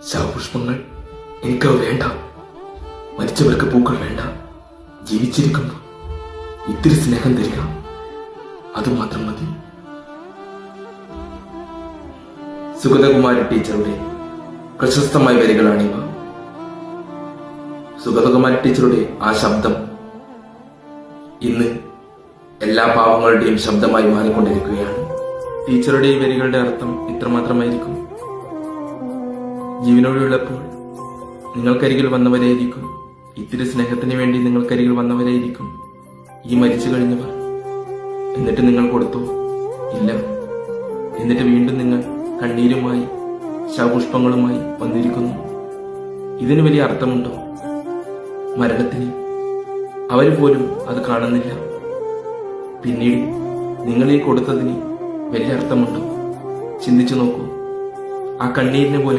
ശവപുഷ്പങ്ങൾ എനിക്കവ വേണ്ട. മരിച്ചവർക്ക് പൂക്കൾ വേണ്ട. ജീവിച്ചിരിക്കുമ്പോൾ ഇത്തിരി സ്നേഹം തരിക, അതുമാത്രം മതി. സുഗതകുമാരി ടീച്ചറുടെ പ്രശസ്തമായ വരികളാണിവ. സുഗതകുമാരി ടീച്ചറുടെ ആ ശബ്ദം ഇന്ന് എല്ലാ പാവങ്ങളുടെയും ശബ്ദമായി മാറിക്കൊണ്ടിരിക്കുകയാണ്. ടീച്ചറുടെ ഈ വരികളുടെ അർത്ഥം ഇത്രമാത്രമായിരിക്കും: ജീവനോടെയുള്ളപ്പോൾ നിങ്ങൾക്കരികിൽ വന്നവരായിരിക്കും, ഇത്തിരി സ്നേഹത്തിന് വേണ്ടി നിങ്ങൾക്കരികിൽ വന്നവരായിരിക്കും ഈ മരിച്ചു കഴിഞ്ഞവർ. എന്നിട്ട് നിങ്ങൾ കൊടുത്തോ? ഇല്ല. എന്നിട്ട് വീണ്ടും നിങ്ങൾ കണ്ണീരുമായി ശവപുഷ്പങ്ങളുമായി വന്നിരിക്കുന്നു. ഇതിന് വലിയ അർത്ഥമുണ്ടോ? മരണത്തിന് അവർ പോലും അത് കാണുന്നില്ല. പിന്നീട് നിങ്ങൾ ഈ കൊടുത്തതിന് വലിയ അർത്ഥമുണ്ടോ? ചിന്തിച്ചു നോക്കൂ. ആ കണ്ണീരിനെ പോലെ